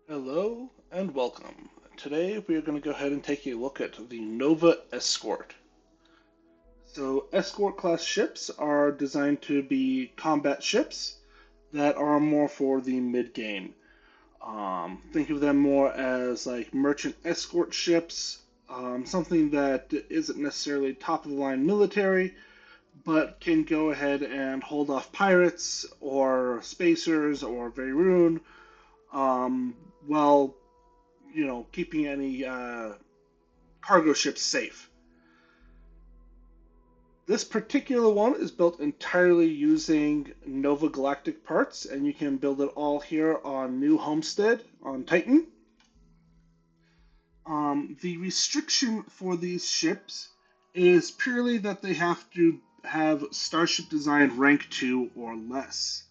Hello and welcome. Today we are going to go ahead and take a look at the Nova Escort. So, Escort class ships are designed to be combat ships that are more for the mid game. Think of them more as like merchant escort ships, something that isn't necessarily top of the line military, but can go ahead and hold off pirates or spacers or Veyroon, while keeping any cargo ships safe. This particular one is built entirely using Nova Galactic parts, and you can build it all here on New Homestead on Titan. The restriction for these ships is purely that they have to have Starship Design rank 2 or less.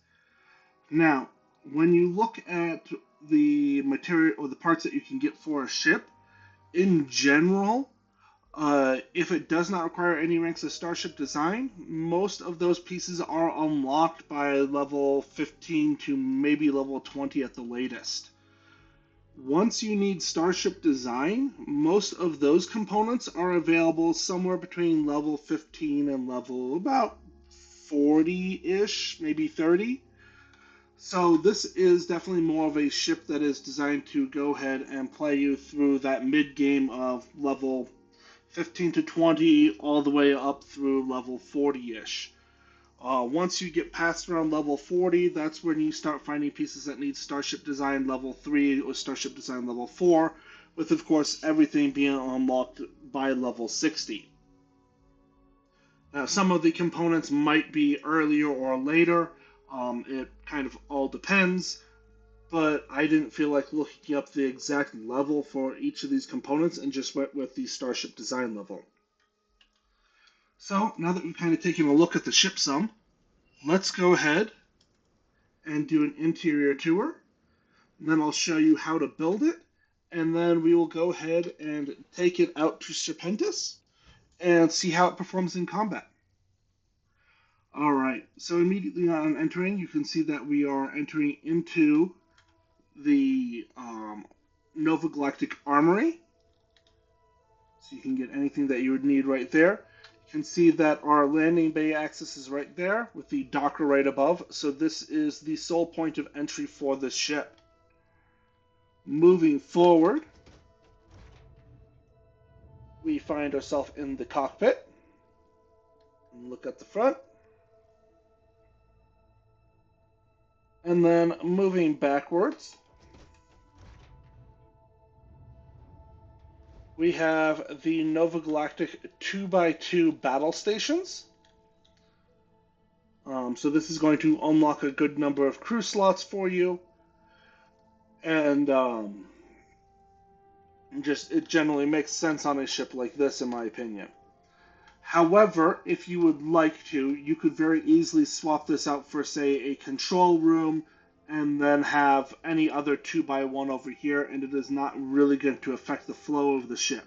Now, when you look at the material or the parts that you can get for a ship, in general, if it does not require any ranks of Starship Design, most of those pieces are unlocked by level 15 to maybe level 20 at the latest. Once you need Starship Design, most of those components are available somewhere between level 15 and level about 40-ish, maybe 30. So this is definitely more of a ship that is designed to go ahead and play you through that mid game of level 15 to 20 all the way up through level 40-ish. Once you get past around level 40, that's when you start finding pieces that need Starship Design level 3 or Starship Design level 4, with of course everything being unlocked by level 60. Now, some of the components might be earlier or later. It kind of all depends, but I didn't feel like looking up the exact level for each of these components and just went with the Starship Design level. So now that we've kind of taken a look at the ship some, let's go ahead and do an interior tour. And then I'll show you how to build it, and then we will go ahead and take it out to Serpentis and see how it performs in combat. All right, so immediately on entering, you can see that we are entering into the Nova Galactic Armory. So you can get anything that you would need right there. You can see that our landing bay access is right there with the docker right above. So this is the sole point of entry for this ship. Moving forward, we find ourselves in the cockpit. Look at the front. And then moving backwards, we have the Nova Galactic 2x2 battle stations. So this is going to unlock a good number of crew slots for you. And it generally makes sense on a ship like this, in my opinion. However, if you would like to, you could very easily swap this out for, say, a control room and then have any other 2x1 over here, and it is not really going to affect the flow of the ship.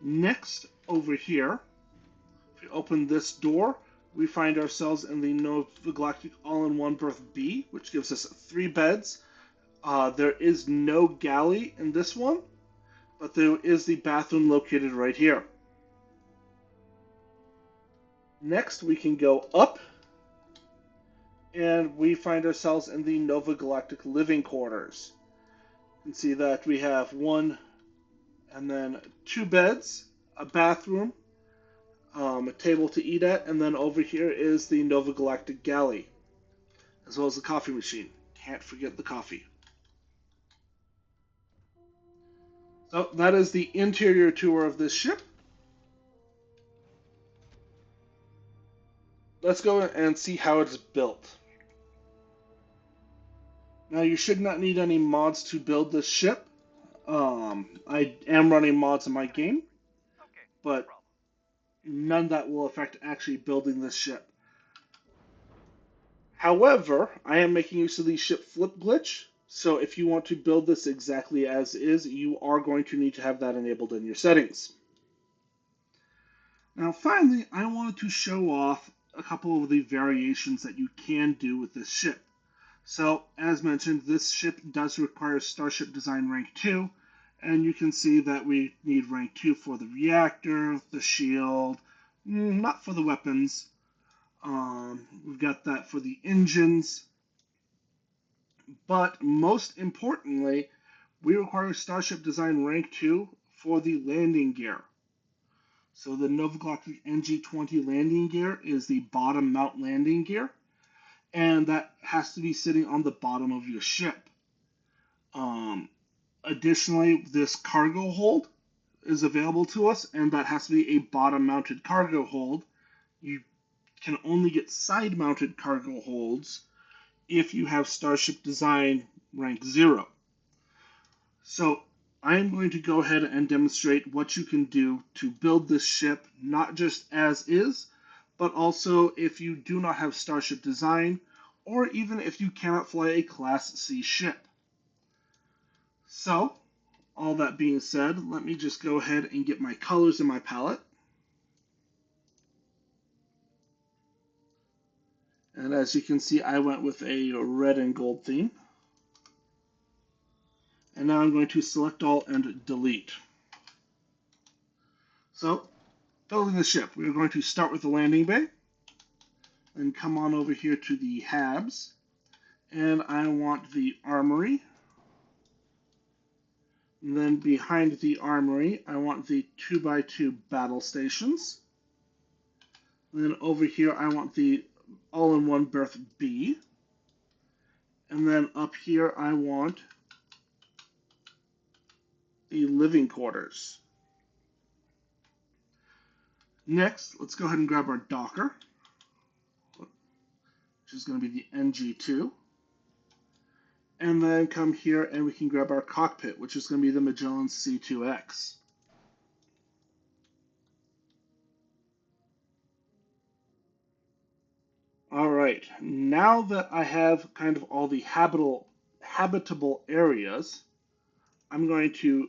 Next, over here, if we open this door, we find ourselves in the Nova Galactic All-in-One Berth B, which gives us 3 beds. There is no galley in this one, but there is the bathroom located right here. Next, we can go up, and we find ourselves in the Nova Galactic living quarters. You can see that we have 1 and then 2 beds, a bathroom, a table to eat at, and then over here is the Nova Galactic galley, as well as the coffee machine. Can't forget the coffee. So that is the interior tour of this ship. Let's go and see how it's built. Now, you should not need any mods to build this ship. I am running mods in my game, but none that will affect actually building this ship. However, I am making use of the ship flip glitch, so if you want to build this exactly as is, you are going to need to have that enabled in your settings. Now, finally, I wanted to show off a couple of the variations that you can do with this ship. So, as mentioned, this ship does require Starship Design Rank 2, and you can see that we need Rank 2 for the reactor, the shield, not for the weapons. We've got that for the engines, but most importantly, we require Starship Design Rank 2 for the landing gear. So the Nova Galactic NG-20 landing gear is the bottom mount landing gear, and that has to be sitting on the bottom of your ship. Additionally, this cargo hold is available to us, and that has to be a bottom-mounted cargo hold. You can only get side-mounted cargo holds if you have Starship Design rank 0. So I'm going to go ahead and demonstrate what you can do to build this ship, not just as is, but also if you do not have Starship Design, or even if you cannot fly a Class C ship. So, all that being said, let me just go ahead and get my colors in my palette. And as you can see, I went with a red and gold theme. And now I'm going to select all and delete. So, building the ship, we're going to start with the landing bay. Then come on over here to the habs. And I want the armory. And then behind the armory, I want the 2x2 battle stations. And then over here, I want the all-in-one berth B. And then up here, I want the living quarters. Next, let's go ahead and grab our docker, which is going to be the NG2. And then come here and we can grab our cockpit, which is going to be the Magellan C2X. All right, now that I have kind of all the habitable areas, I'm going to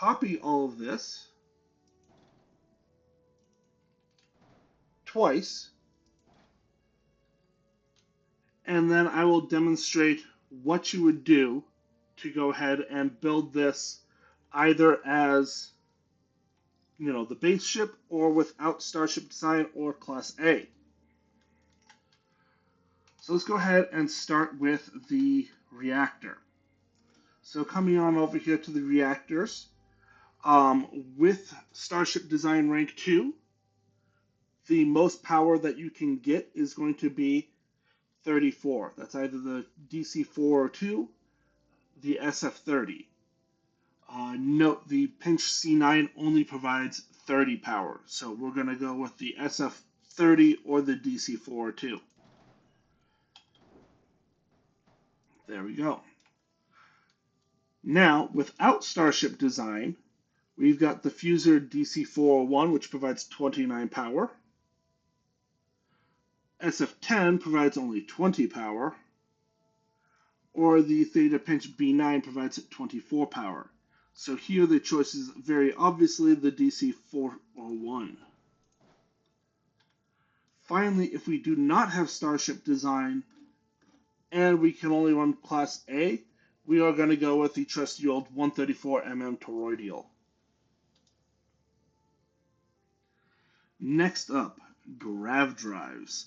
copy all of this twice, and then I will demonstrate what you would do to go ahead and build this either as, the base ship or without Starship Design or Class A. So let's go ahead and start with the reactor. So coming on over here to the reactors, with Starship Design Rank 2, the most power that you can get is going to be 34. That's either the DC-4 or 2, the SF-30. Note, the Pinch C9 only provides 30 power, so we're going to go with the SF-30 or the DC-4 or 2. There we go. Now, without Starship Design, we've got the Fuser DC-401, which provides 29 power. SF-10 provides only 20 power. Or the Theta Pinch B9 provides 24 power. So here the choice is very obviously the DC-401. Finally, if we do not have Starship Design, and we can only run Class A, we are going to go with the trusty old 134mm toroidal. Next up, grav drives.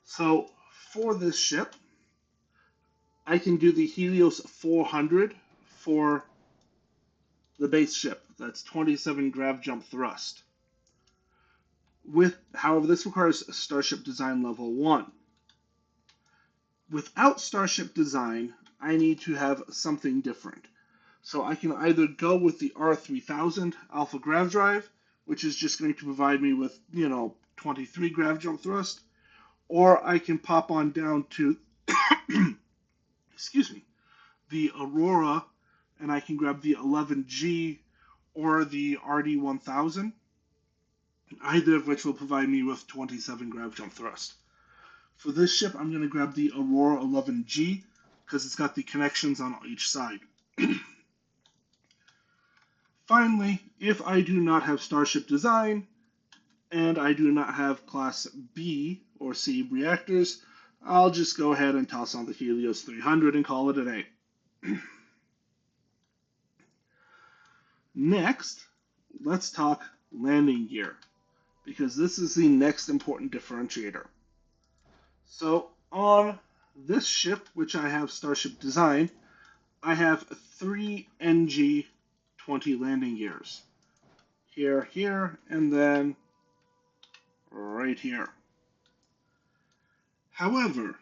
So for this ship, I can do the Helios 400 for the base ship. That's 27 grav jump thrust. However, this requires a Starship Design level 1. Without Starship Design, I need to have something different. So I can either go with the R3000 Alpha Grav Drive, which is just going to provide me with, 23 grav jump thrust, or I can pop on down to, excuse me, the Aurora, and I can grab the 11G or the RD1000, either of which will provide me with 27 grav jump thrust. For this ship, I'm going to grab the Aurora 11G because it's got the connections on each side. Finally, if I do not have Starship Design and I do not have Class B or C reactors, I'll just go ahead and toss on the Helios 300 and call it a day. Next, let's talk landing gear, because this is the next important differentiator. So on this ship, which I have Starship Design, I have 3 NG-20 landing gears. Here, here, and then right here. However,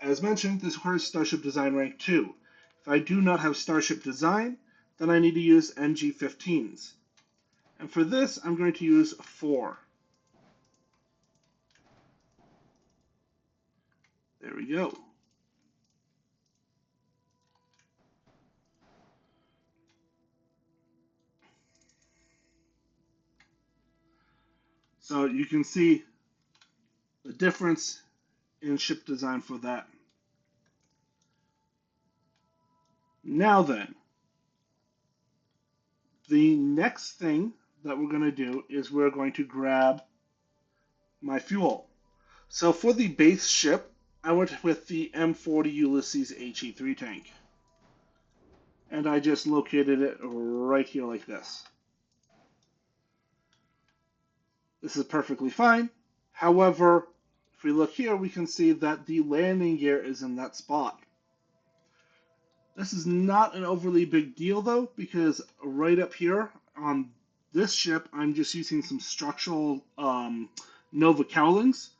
as mentioned, this requires Starship Design Rank 2. If I do not have Starship Design, then I need to use NG-15s. And for this, I'm going to use 4. There we go. So you can see the difference in ship design for that. Now then, the next thing that we're going to do is we're going to grab my fuel. So for the base ship, I went with the M40 Ulysses HE3 tank. And I just located it right here like this. This is perfectly fine. However, if we look here, we can see that the landing gear is in that spot. This is not an overly big deal though, because right up here on this ship, I'm just using some structural Nova cowlings.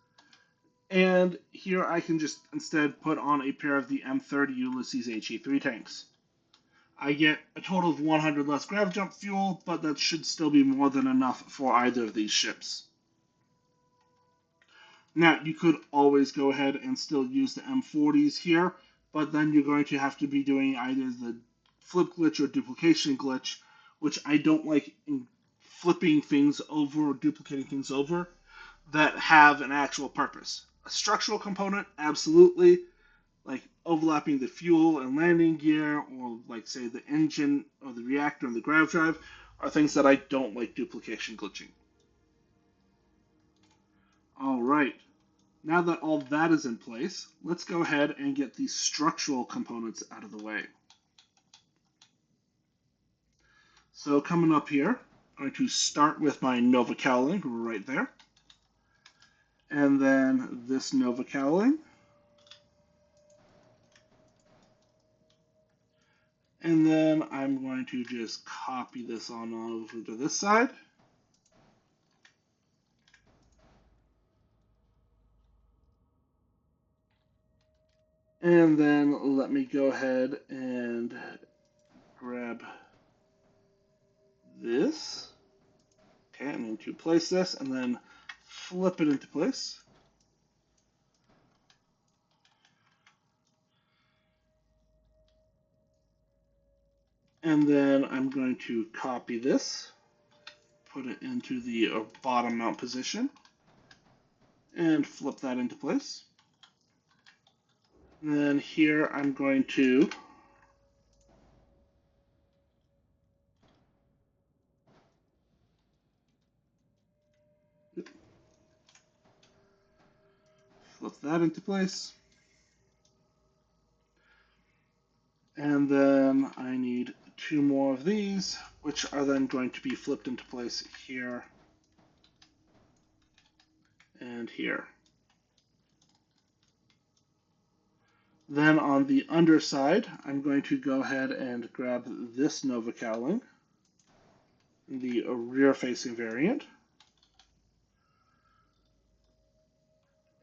And here I can just instead put on a pair of the M30 Ulysses HE3 tanks. I get a total of 100 less grav jump fuel, but that should still be more than enough for either of these ships. Now, you could always go ahead and still use the M40s here, but then you're going to have to be doing either the flip glitch or duplication glitch, which I don't like in flipping things over or duplicating things over that have an actual purpose. A structural component, absolutely, like overlapping the fuel and landing gear, or like say the engine or the reactor and the grav drive, are things that I don't like duplication glitching. All right. Now that all that is in place, let's go ahead and get these structural components out of the way. So coming up here, I'm going to start with my Nova cowling right there. And then this Nova cowling. And then I'm going to just copy this on over to this side. And then let me go ahead and grab this. Okay, I'm going to place this and then flip it into place. And then I'm going to copy this, put it into the bottom mount position, and flip that into place. And then here I'm going to flip that into place. And then I need 2 more of these, which are then going to be flipped into place here and here. Then on the underside, I'm going to go ahead and grab this Nova cowling, the rear-facing variant.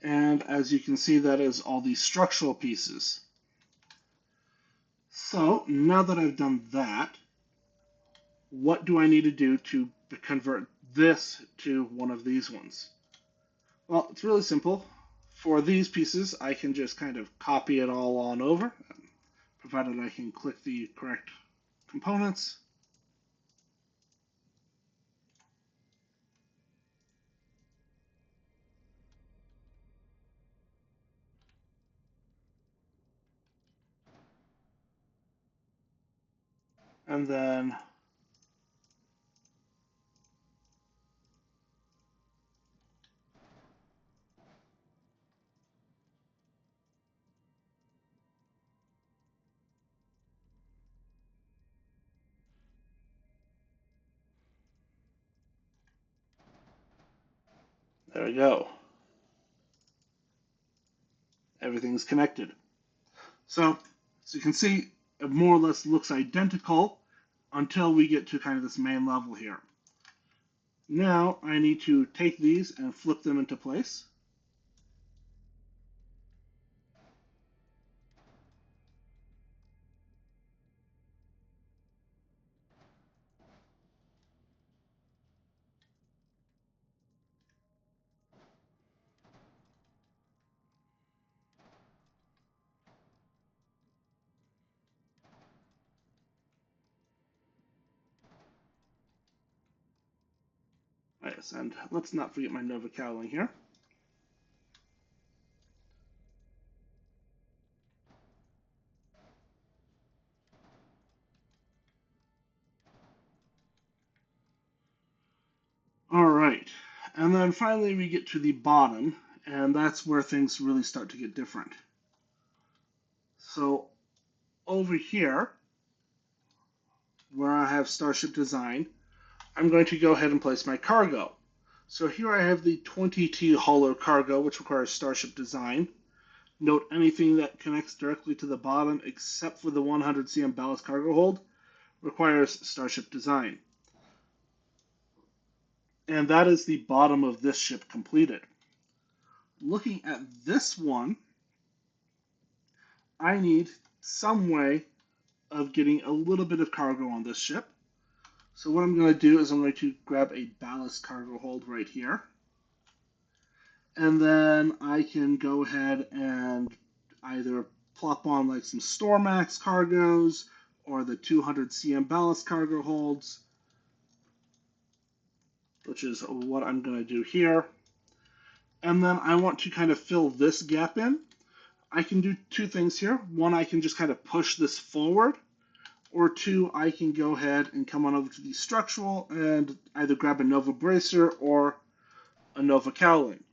And as you can see, that is all the structural pieces. So now that I've done that, what do I need to do to convert this to one of these ones? Well, it's really simple. For these pieces, I can just kind of copy it all on over, provided I can click the correct components. And then There we go. Everything's connected. So, as you can see, it more or less looks identical until we get to kind of this main level here. Now I need to take these and flip them into place. Yes, and let's not forget my Nova cowling here. All right, and then finally we get to the bottom, and that's where things really start to get different. So over here, where I have Starship Design, I'm going to go ahead and place my cargo. So here I have the 20T hollow cargo, which requires Starship Design. Note anything that connects directly to the bottom except for the 100 cm ballast cargo hold requires Starship Design. And that is the bottom of this ship completed. Looking at this one, I need some way of getting a little bit of cargo on this ship. So what I'm going to do is I'm going to grab a ballast cargo hold right here. And then I can go ahead and either plop on like some Stormax cargoes or the 200 cm ballast cargo holds, which is what I'm going to do here. And then I want to kind of fill this gap in. I can do two things here. One, I can just kind of push this forward, or two, I can go ahead and come on over to the structural and either grab a Nova bracer or a Nova cowling.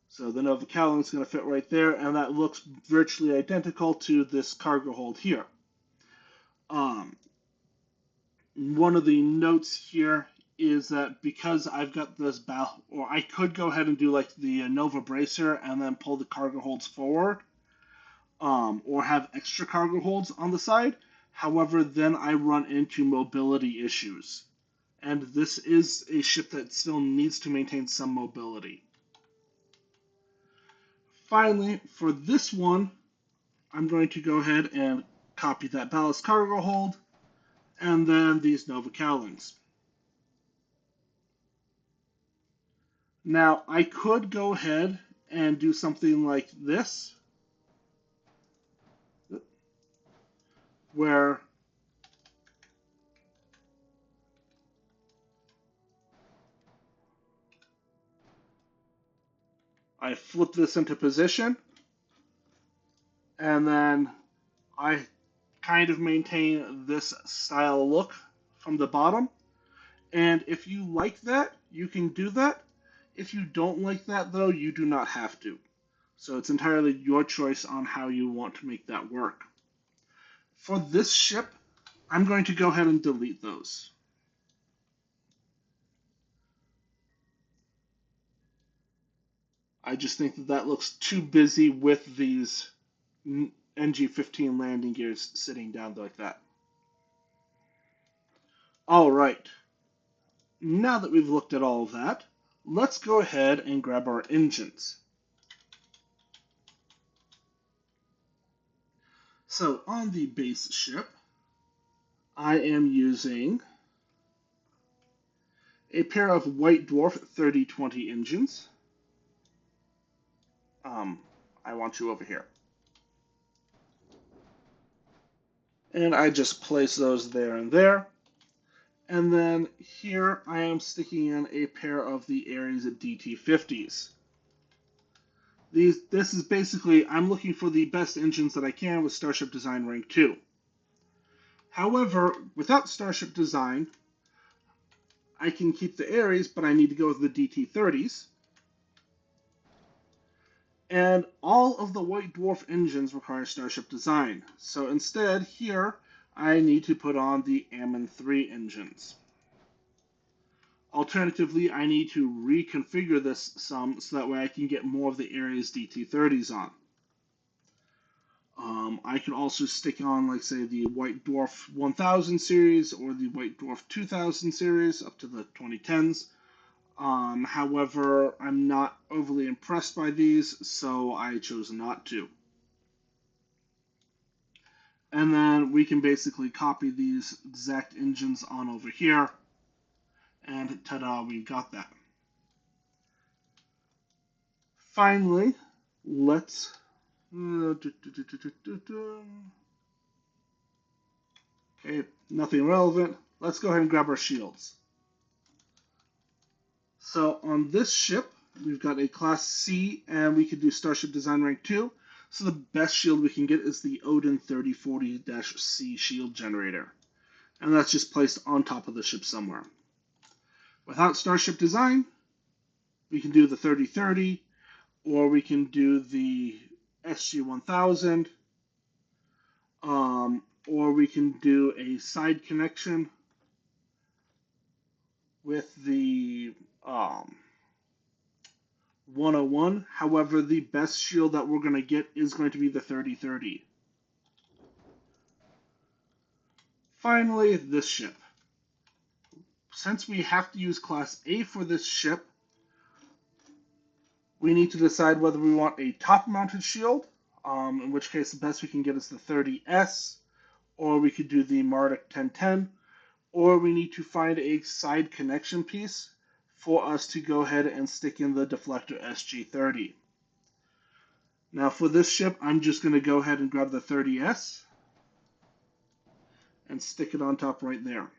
So the Nova cowling is going to fit right there, and that looks virtually identical to this cargo hold here. One of the notes here is that because I've got this or I could go ahead and do like the Nova bracer and then pull the cargo holds forward, or have extra cargo holds on the side. However, then I run into mobility issues. And this is a ship that still needs to maintain some mobility. Finally, for this one, I'm going to go ahead and copy that ballast cargo hold, and then these Nova cowlings. Now, I could go ahead and do something like this, where I flip this into position, and then I kind of maintain this style look from the bottom. And if you like that, you can do that. If you don't like that, though, you do not have to. So it's entirely your choice on how you want to make that work. For this ship, I'm going to go ahead and delete those. I just think that that looks too busy with these NG-15 landing gears sitting down like that. All right. Now that we've looked at all of that, let's go ahead and grab our engines. So on the base ship, I am using a pair of White Dwarf 3020 engines. I want you over here. And I just place those there and there. And then here I am sticking in a pair of the Ares DT50s. This is basically, I'm looking for the best engines that I can with Starship Design Rank 2. However, without Starship Design, I can keep the Ares, but I need to go with the DT30s. And all of the White Dwarf engines require Starship Design. So instead, here, I need to put on the Ammon 3 engines. Alternatively, I need to reconfigure this some so that way I can get more of the Ares DT-30s on. I can also stick on, like, say, the White Dwarf 1000 series or the White Dwarf 2000 series up to the 2010s. However, I'm not overly impressed by these, so I chose not to. And then we can basically copy these exact engines on over here, and ta-da, we've got that. Finally, let's... Okay, nothing relevant. Let's go ahead and grab our shields. So on this ship, we've got a Class C, and we can do Starship Design Rank 2. So the best shield we can get is the Odin 3040-C shield generator. And that's just placed on top of the ship somewhere. Without Starship Design, we can do the 3030, or we can do the SG-1000, or we can do a side connection with the 101. However, the best shield that we're going to get is going to be the 3030. Finally, this ship. Since we have to use Class A for this ship, we need to decide whether we want a top-mounted shield, in which case the best we can get is the 30S, or we could do the Marduk 1010, or we need to find a side connection piece for us to go ahead and stick in the deflector SG-30. Now for this ship, I'm just going to go ahead and grab the 30S and stick it on top right there.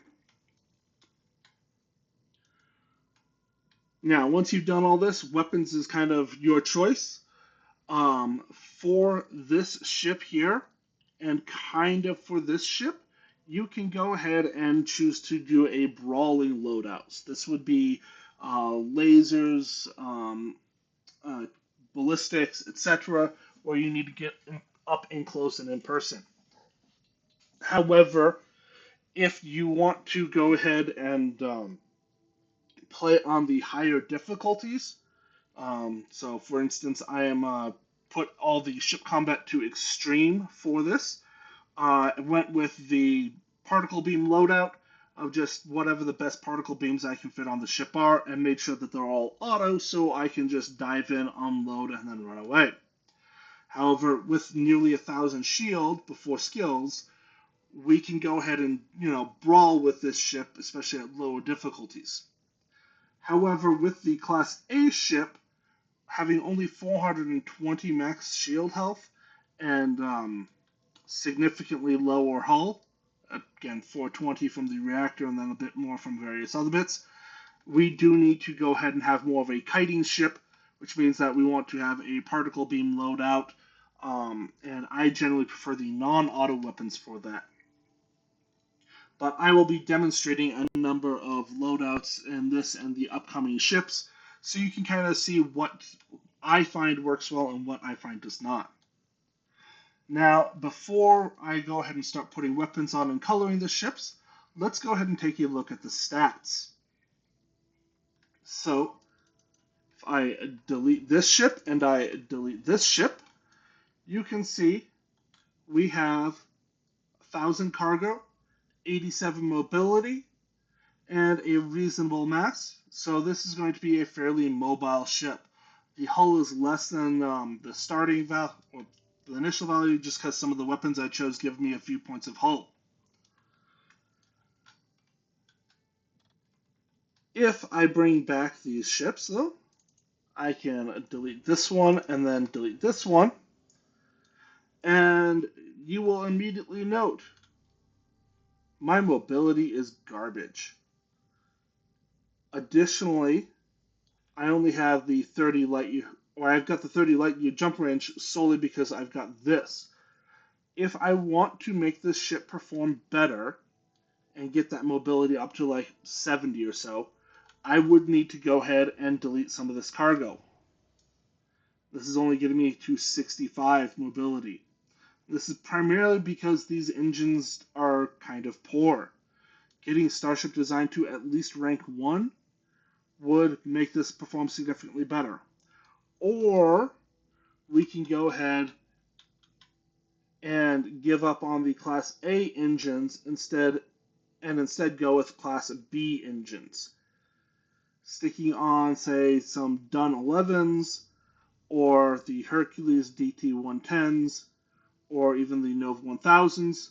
Now, once you've done all this, weapons is kind of your choice. For this ship here, and kind of for this ship, you can go ahead and choose to do a brawling loadouts. This would be lasers, ballistics, etc., where you need to get up in close and in person. However, if you want to go ahead and play on the higher difficulties, so for instance, I am put all the ship combat to extreme for this. I went with the particle beam loadout of just whatever the best particle beams I can fit on the ship are, and made sure that they're all auto so I can just dive in, unload, and then run away. However, with nearly 1,000 shield before skills, we can go ahead and, brawl with this ship, especially at lower difficulties. However, with the Class A ship, having only 420 max shield health and significantly lower hull, again 420 from the reactor and then a bit more from various other bits, we do need to go ahead and have more of a kiting ship, which means that we want to have a particle beam loadout, and I generally prefer the non-auto weapons for that. But I will be demonstrating a number of loadouts in this and the upcoming ships, so you can kind of see what I find works well and what I find does not. Now, before I go ahead and start putting weapons on and coloring the ships, let's go ahead and take a look at the stats. So, if I delete this ship and I delete this ship, you can see we have 1,000 cargo, 87 mobility, and a reasonable mass. So this is going to be a fairly mobile ship. The hull is less than the starting value, or the initial value, just because some of the weapons I chose give me a few points of hull. If I bring back these ships, though, I can delete this one and then delete this one, and you will immediately note my mobility is garbage. Additionally, I only have the 30 light year, or I've got the 30 light year jump range solely because I've got this. If I want to make this ship perform better and get that mobility up to like 70 or so, I would need to go ahead and delete some of this cargo. This is only getting me to 65 mobility. This is primarily because these engines are kind of poor. Getting Starship Design to at least rank 1 would make this perform significantly better. Or we can go ahead and give up on the Class A engines instead go with Class B engines. Sticking on, say, some Dun 11s or the Hercules DT 110s or even the Nova 1000s.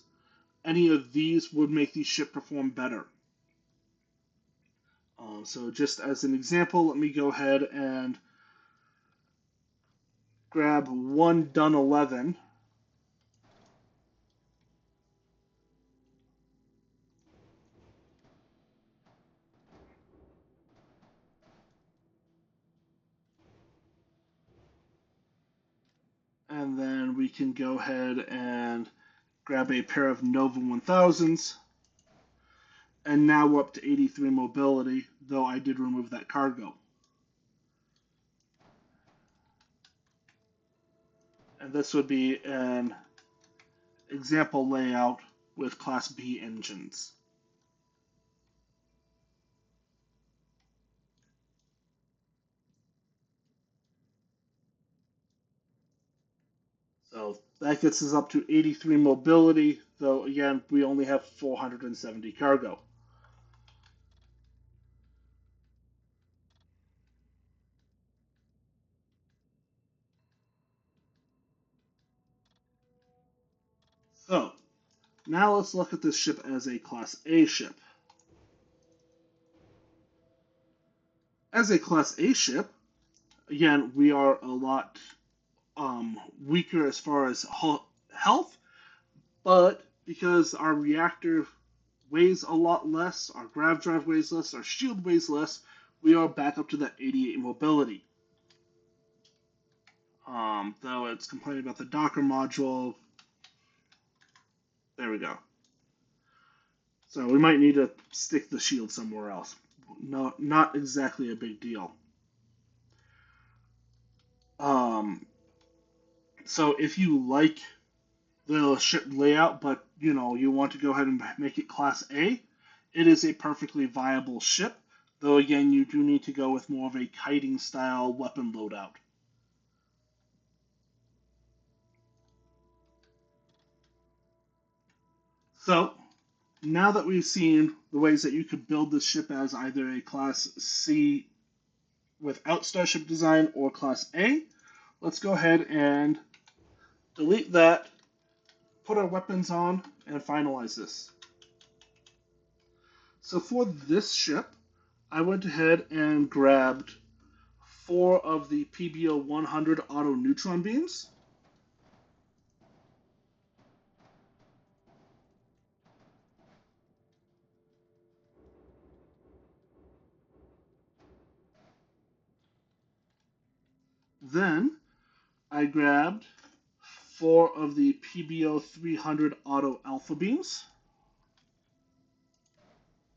Any of these would make the ship perform better. So just as an example, let me go ahead and grab one Dun 11. And then we can go ahead and grab a pair of Nova 1000s. And now we're up to 83 mobility, though I did remove that cargo. And this would be an example layout with Class B engines. So that gets us up to 83 mobility, though again, we only have 470 cargo. So now let's look at this ship as a Class A ship. As a Class A ship, again, we are a lot weaker as far as health, but because our reactor weighs a lot less, our grav drive weighs less, our shield weighs less, we are back up to that 88 mobility. Though it's complaining about the Docker module. There we go. So we might need to stick the shield somewhere else. No, not exactly a big deal. So if you like the ship layout, but you want to go ahead and make it Class A, it is a perfectly viable ship. Though again, you do need to go with more of a kiting style weapon loadout. So now that we've seen the ways that you could build this ship as either a Class C without Starship Design or Class A, let's go ahead and delete that, put our weapons on, and finalize this. So for this ship, I went ahead and grabbed 4 of the PBO 100 auto neutron beams. Then I grabbed 4 of the PBO 300 auto alpha beams.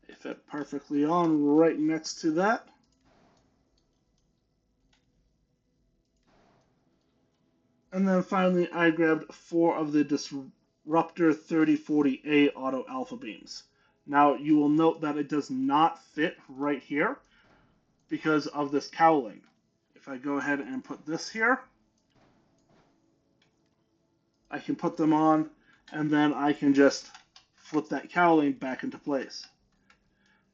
They fit perfectly on right next to that. And then finally, I grabbed 4 of the Disruptor 3040A auto alpha beams. Now, you will note that it does not fit right here because of this cowling. If I go ahead and put this here, I can put them on, and then I can just flip that cowling back into place.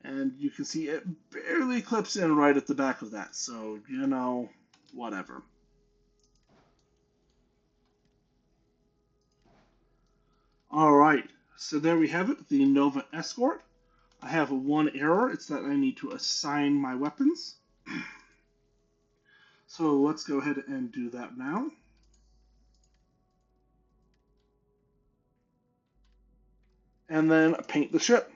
And you can see it barely clips in right at the back of that, so, whatever. Alright, so there we have it, the Nova Escort. I have one error, it's that I need to assign my weapons. So let's go ahead and do that now. And then paint the ship.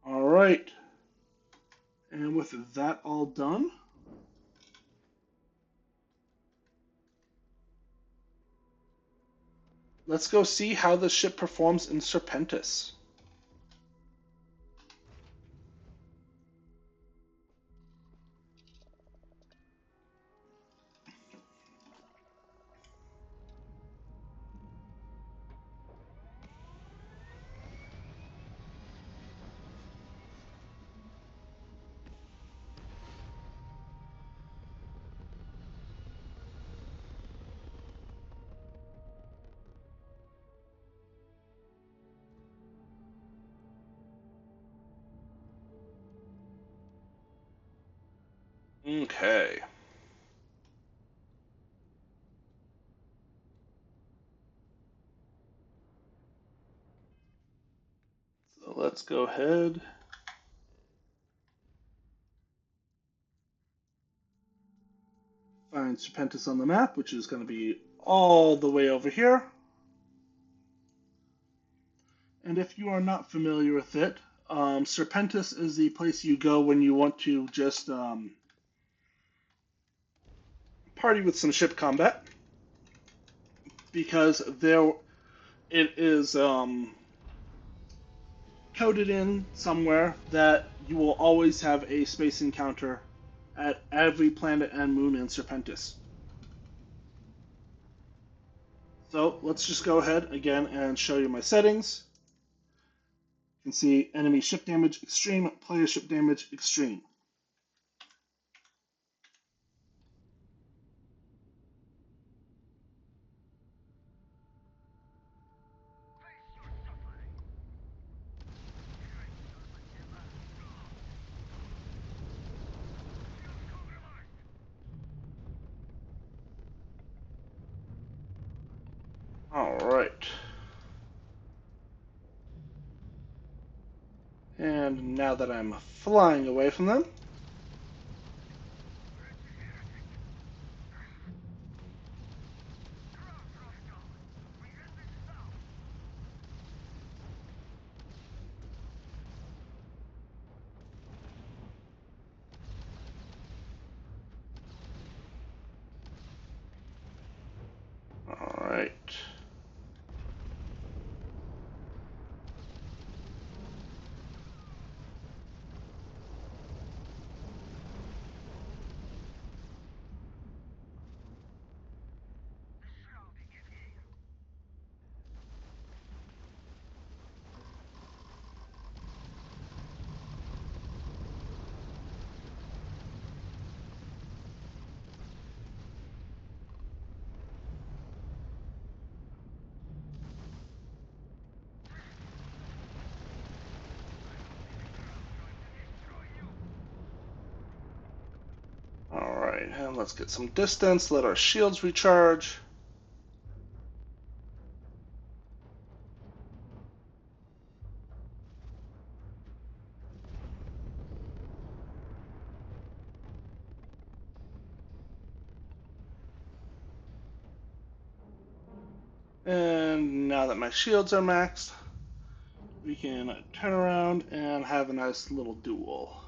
Alright, and with that all done, let's go see how the ship performs in Serpentis. Okay. So let's go ahead. Find Serpentis on the map, which is going to be all the way over here. And if you are not familiar with it, Serpentis is the place you go when you want to just party with some ship combat, because there it is coded in somewhere that you will always have a space encounter at every planet and moon in Serpentis. So let's just go ahead again and show you my settings. You can see enemy ship damage extreme, player ship damage extreme. All right. And now that I'm flying away from them, all right. All right, and let's get some distance, let our shields recharge. And now that my shields are maxed, we can turn around and have a nice little duel.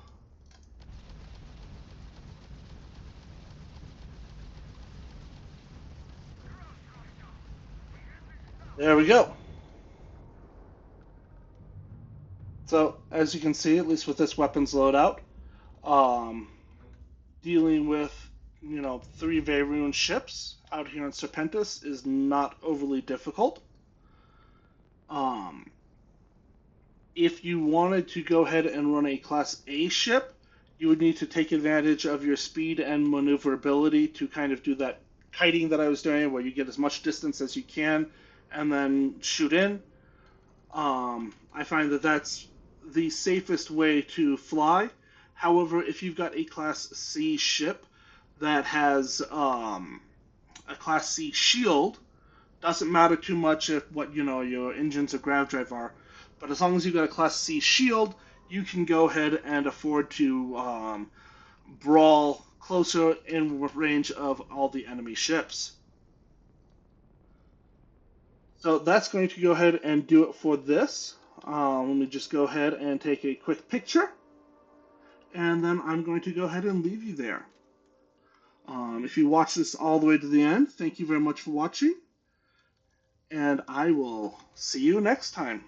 There we go. So, as you can see, at least with this weapons loadout, um, dealing with, 3 Veyruun ships out here in Serpentis is not overly difficult. Um, if you wanted to go ahead and run a Class A ship, you would need to take advantage of your speed and maneuverability to kind of do that kiting that I was doing, where you get as much distance as you can and then shoot in. I find that that's the safest way to fly. However, if you've got a Class C ship that has a Class C shield, doesn't matter too much if what your engines or grav drive are, but as long as you've got a Class C shield, you can go ahead and afford to brawl closer in range of all the enemy ships. So that's going to go ahead and do it for this. Let me just go ahead and take a quick picture, and then I'm going to go ahead and leave you there. If you watch this all the way to the end, thank you very much for watching, and I will see you next time.